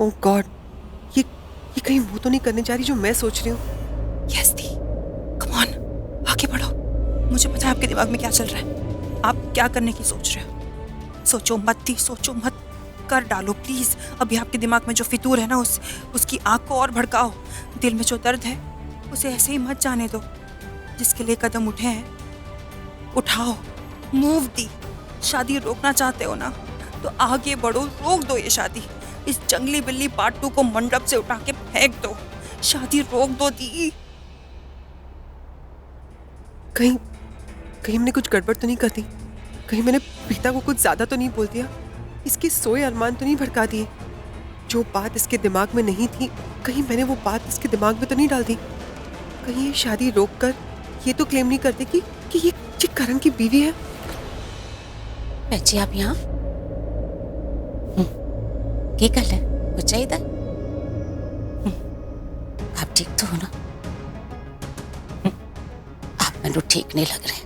ओह God, ये कहीं वो तो नहीं करने जा रही जो मैं सोच रही हूँ। यस दी, कम ऑन, आगे बढ़ो। मुझे पता है आपके दिमाग में क्या चल रहा है, आप क्या करने की सोच रहे हो। सोचो मत दी, सोचो मत, कर डालो प्लीज। अभी आपके दिमाग में जो फितूर है ना, उसकी आग को और भड़काओ। दिल में जो दर्द है उसे ऐसे ही मत जाने दो। जिसके लिए कदम उठे हैं उठाओ, मूव दी। शादी रोकना चाहते हो ना तो आगे बढ़ो, रोक दो ये शादी। इस जंगली बिल्ली पार्ट 2 को मंडप से उठा के फेंक दो, शादी रोक दो दी। कहीं कहीं हमने कुछ गड़बड़ तो नहीं कर दी? कहीं मैंने प्रीता को कुछ ज्यादा तो नहीं बोल दिया? इसके सोए अरमान तो नहीं भड़का दिए? जो बात इसके दिमाग में नहीं थी, कहीं मैंने वो बात इसके दिमाग में तो नहीं डाल दी? कहीं ये शादी रोक कर ये तो क्लेम नहीं करते कि ये करण की बीवी है? बच्ची आप यहाँ की गल है, कुछ चाहिए? आप ठीक तो हो ना? आप मैनू ठीक नहीं लग रहे।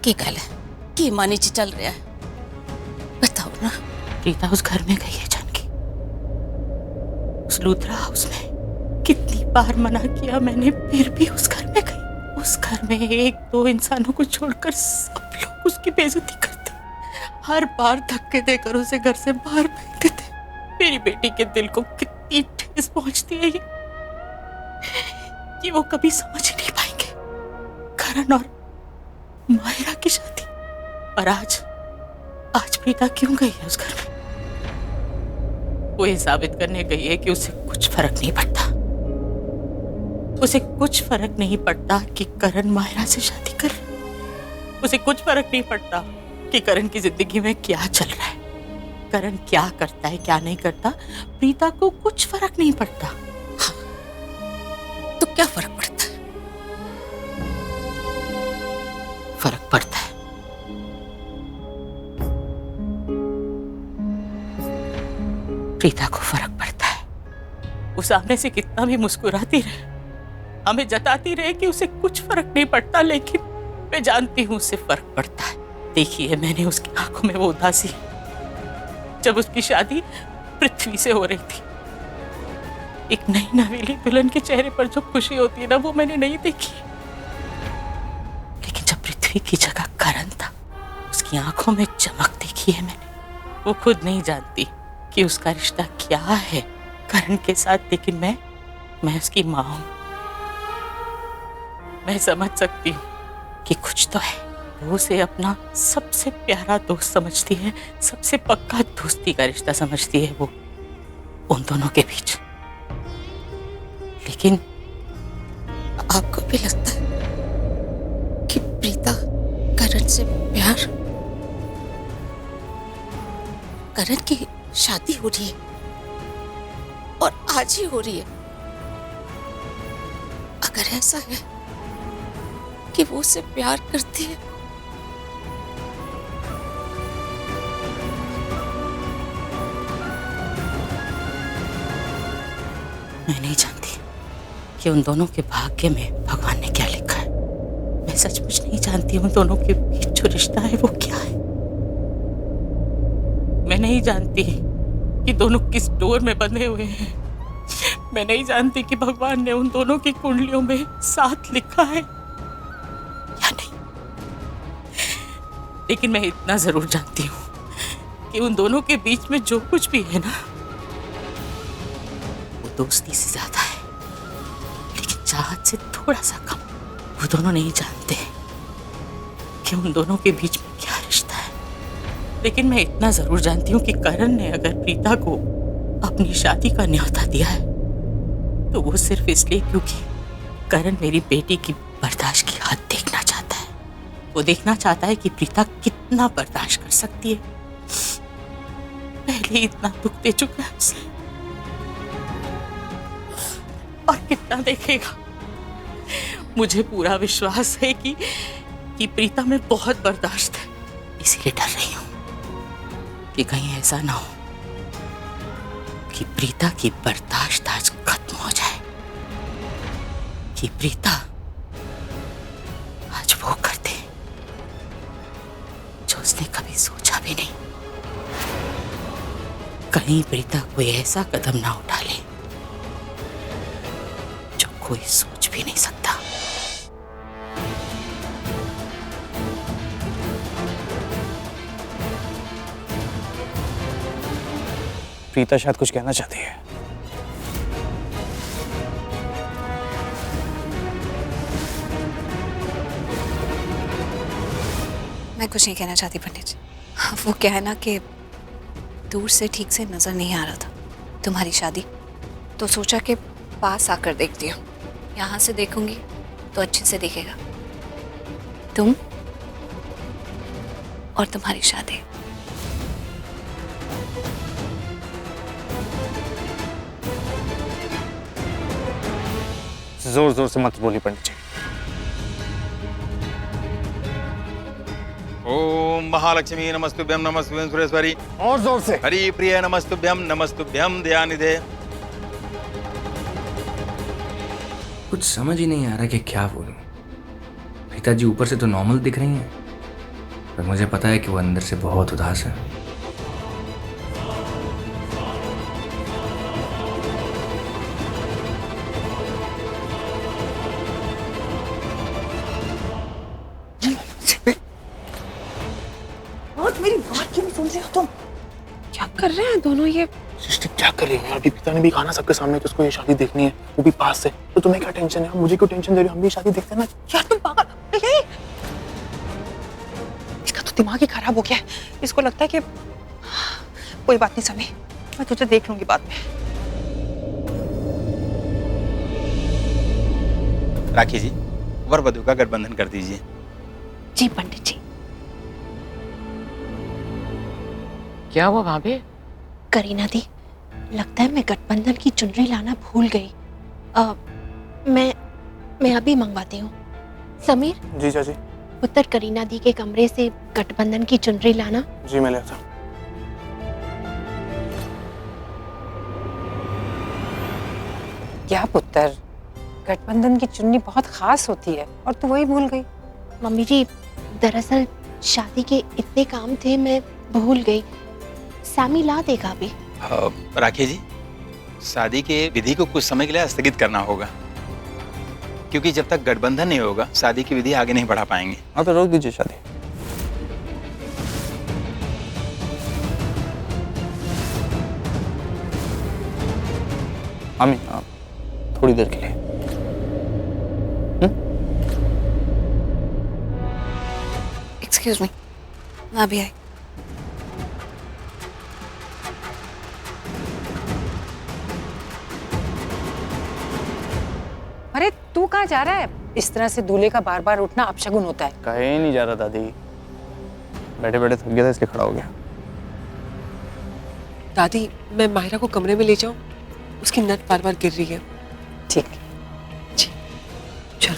की गल है, की मानी च चल रहा है, बताओ ना। प्रीता उस घर में गई है जानकी, उस लूथरा हाउस में। कितनी बार मना किया मैंने, फिर भी उस घर में गई। उस घर में एक दो इंसानों को छोड़कर सब लोग उसकी बेइज्जती करते, हर बार धक्के देकर उसे घर से बाहर फेंक देते। मेरी बेटी के दिल को कितनी ठेस पहुंचती है ये कि वो कभी समझ ही नहीं पाएंगे करण और मायरा की शादी। और आज प्रीता क्यों गई है उस घर में? वो ये साबित करने गई है कि उसे कुछ फर्क नहीं पड़ता। उसे कुछ फर्क नहीं पड़ता कि करण मायरा से शादी कर। उसे कुछ फर्क नहीं पड़ता कि करण की जिंदगी में क्या चल रहा है, करण क्या करता है क्या नहीं करता। प्रीता को कुछ फर्क नहीं पड़ता। हाँ, तो क्या फर्क पड़ता है? फर्क पड़ता है। प्रीता को फर्क पड़ता है। वो सामने से कितना भी मुस्कुराती रहे, हमें जताती रहे कि उसे कुछ फर्क नहीं पड़ता, लेकिन मैं जानती हूँ उसे फर्क पड़ता है। देखी है मैंने उसकी आंखों में वो उदासी जब उसकी शादी पृथ्वी से हो रही थी। एक नई नवेली दुल्हन के चेहरे पर जो खुशी होती है ना, वो मैंने नहीं देखी। लेकिन जब पृथ्वी की जगह करण था, उसकी आंखों में चमक देखी है मैंने। वो खुद नहीं जानती कि उसका रिश्ता क्या है करण के साथ, लेकिन मैं उसकी माँ हूं। मैं समझ सकती हूँ कि कुछ तो है। वो उसे अपना सबसे प्यारा दोस्त समझती है, सबसे पक्का दोस्ती का रिश्ता समझती है वो उन दोनों के बीच। लेकिन आपको भी लगता है कि प्रीता करण से प्यार? करण की शादी हो रही है और आज ही हो रही है। अगर ऐसा है कि वो उससे प्यार करती है, मैं नहीं जानती कि उन दोनों के भाग्य में भगवान ने क्या लिखा है। मैं सचमुच नहीं जानती उन दोनों के बीच जो रिश्ता है वो क्या है। मैं नहीं जानती कि दोनों किस डोर में बंधे हुए हैं। मैं नहीं जानती कि भगवान ने उन दोनों की कुंडलियों में साथ लिखा है या नहीं। लेकिन मैं इतना जरूर जानती हूँ कि उन दोनों के बीच में जो कुछ भी है ना, वो दोस्ती से ज्यादा है, लेकिन चाहत से थोड़ा सा कम। वो दोनों नहीं जानते कि उन दोनों के बीच में क्या रिश्ता है। लेकिन मैं इतना जरूर जानती हूँ कि करण ने अगर प्रीता को अपनी शादी का न्योता दिया है तो वो सिर्फ इसलिए क्योंकि करण मेरी बेटी की बर्दाश्त की हद देखना चाहता है। वो देखना चाहता है कि प्रीता कितना बर्दाश्त कर सकती है। पहले इतना दुख दे चुका है उसे, और कितना देखेगा। मुझे पूरा विश्वास है कि प्रीता में बहुत बर्दाश्त है। इसीलिए डर रही हूं कि कहीं ऐसा ना हो कि प्रीता की बर्दाश्त आज खत्म हो जाए, कि प्रीता आज वो कर दे जो उसने कभी सोचा भी नहीं। कहीं प्रीता कोई ऐसा कदम ना उठा ले जो कोई सोच भी नहीं सकता। प्रीता शायद कुछ कहना चाहती है। मैं कुछ नहीं कहना चाहती पंडित जी। वो क्या है ना कि दूर से ठीक से नजर नहीं आ रहा था तुम्हारी शादी, तो सोचा कि पास आकर देखती हूँ। यहाँ से देखूंगी तो अच्छे से दिखेगा तुम और तुम्हारी शादी। जोर जोर से मत बोली पंडित जी। ओम महालक्ष्मी नमस्तुभ्यम नमस्तुभ्यम सुरेश्वरी। और जोर से। हरि प्रिय नमस्तुभ्यम दयानिधे। कुछ समझ ही नहीं आ रहा कि क्या बोलूं। पिताजी ऊपर से तो नॉर्मल दिख रही हैं, पर मुझे पता है कि वो अंदर से बहुत उदास है। मेरी बात क्यों नहीं सुन रहे हो तुम? क्या कर रहे हैं दोनों ये? सृष्टि क्या कर रही है यार? अभी पिता ने भी कहा ना सबके सामने कि उसको ये शादी देखनी है, वो भी पास से। तो तुम्हें क्या टेंशन है? मुझे क्यों टेंशन दे रही हो? हम भी शादी देखते हैं ना। यार तुम पागल है? इसका तो दिमाग ही खराब हो गया है। इसको लगता है कि कोई बात नहीं समी, मैं तुझे देख लूंगी बाद में। राखी जी, वर वधू का गठबंधन कर दीजिए। जी पंडित जी। क्या हुआ वहां पे? करीना दी, लगता है मैं गठबंधन की चुनरी लाना भूल गई। मैं अभी मंगवाती हूँ। समीर। जी चाची। उत्तर करीना दी के कमरे से गठबंधन की चुनरी लाना। जी मैं ले आता हूँ। क्या पुत्र, गठबंधन की चुन्नी बहुत खास होती है और तू वही भूल गई। मम्मी जी, दरअसल शादी के इतने काम थे मैं भूल गई। सैमी ला देगा अभी। राखी जी, शादी के विधि को कुछ समय के लिए स्थगित करना होगा, क्योंकि जब तक गठबंधन नहीं होगा शादी की विधि आगे नहीं बढ़ा पाएंगे। हाँ तो रोक दीजिए शादी। अम्मी आप थोड़ी देर के लिए। एक्सक्यूज मी, मैं अभी आई। अरे तू कहाँ जा रहा है? इस तरह से दूल्हे का बार बार उठना अपशगुन होता है। कहे नहीं जा रहा दादी, बैठे बैठे थक गया था इसलिए खड़ा हो गया। दादी, मैं माहिरा को कमरे में ले जाऊं? उसकी नट बार बार गिर रही है। ठीक। जी चलो।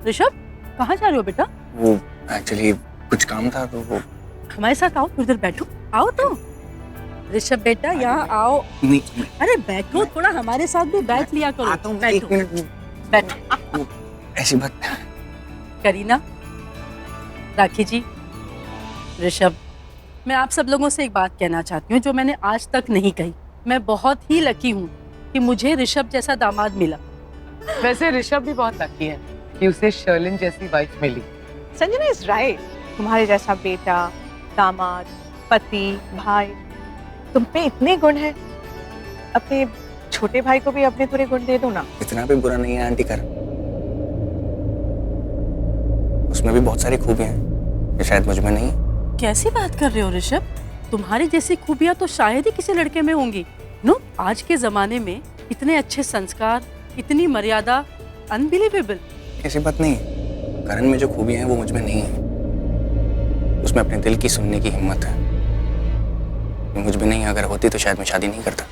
ऋषभ, कहाँ जा रहे हो बेटा? वो एक्चुअली कुछ काम था तो वो। हमारे साथ आओ, उधर बैठो। आओ तुम। ऋषभ बेटा यहाँ आओ। नहीं, अरे बैठो, थोड़ा हमारे साथ भी बैठ लिया करो। आता हूँ, बैठो, 1 मिनट। बैठो। ऐसी बात। करीना, राखी जी, ऋषभ, मैं आप सब लोगों से एक बात कहना चाहती हूँ जो मैंने आज तक नहीं कही। मैं बहुत ही लकी हूँ कि मुझे ऋषभ जैसा दामाद मिला। वैसे ऋषभ भी बहुत लकी है कि उसे शर्लिन जैसी वाइफ मिली। Sanjana is right. तुम्हारे जैसा बेटा, दामाद, पति, भाई, तुम पे इतने गुण हैं। अपने छोटे भाई को भी अपने थोड़े गुण दे दो ना। इतना भी बुरा नहीं है आंटी कर। उसमें भी बहुत सारी खूबियां हैं जो शायद मुझ में नहीं है। कैसी बात कर रहे हो ऋषभ? तुम्हारी जैसी खूबियां तो शायद ही किसी लड़के में होंगी। नो, आज के जमाने में इतने अच्छे संस्कार, इतनी मर्यादा, अनबिलीवेबल। ऐसी बात नहीं है। करण में जो खूबियां हैं वो मुझ में नहीं है। उसमें अपने दिल की सुनने की हिम्मत है। मुझ में नहीं, अगर होती तो शायद मैं शादी नहीं करता।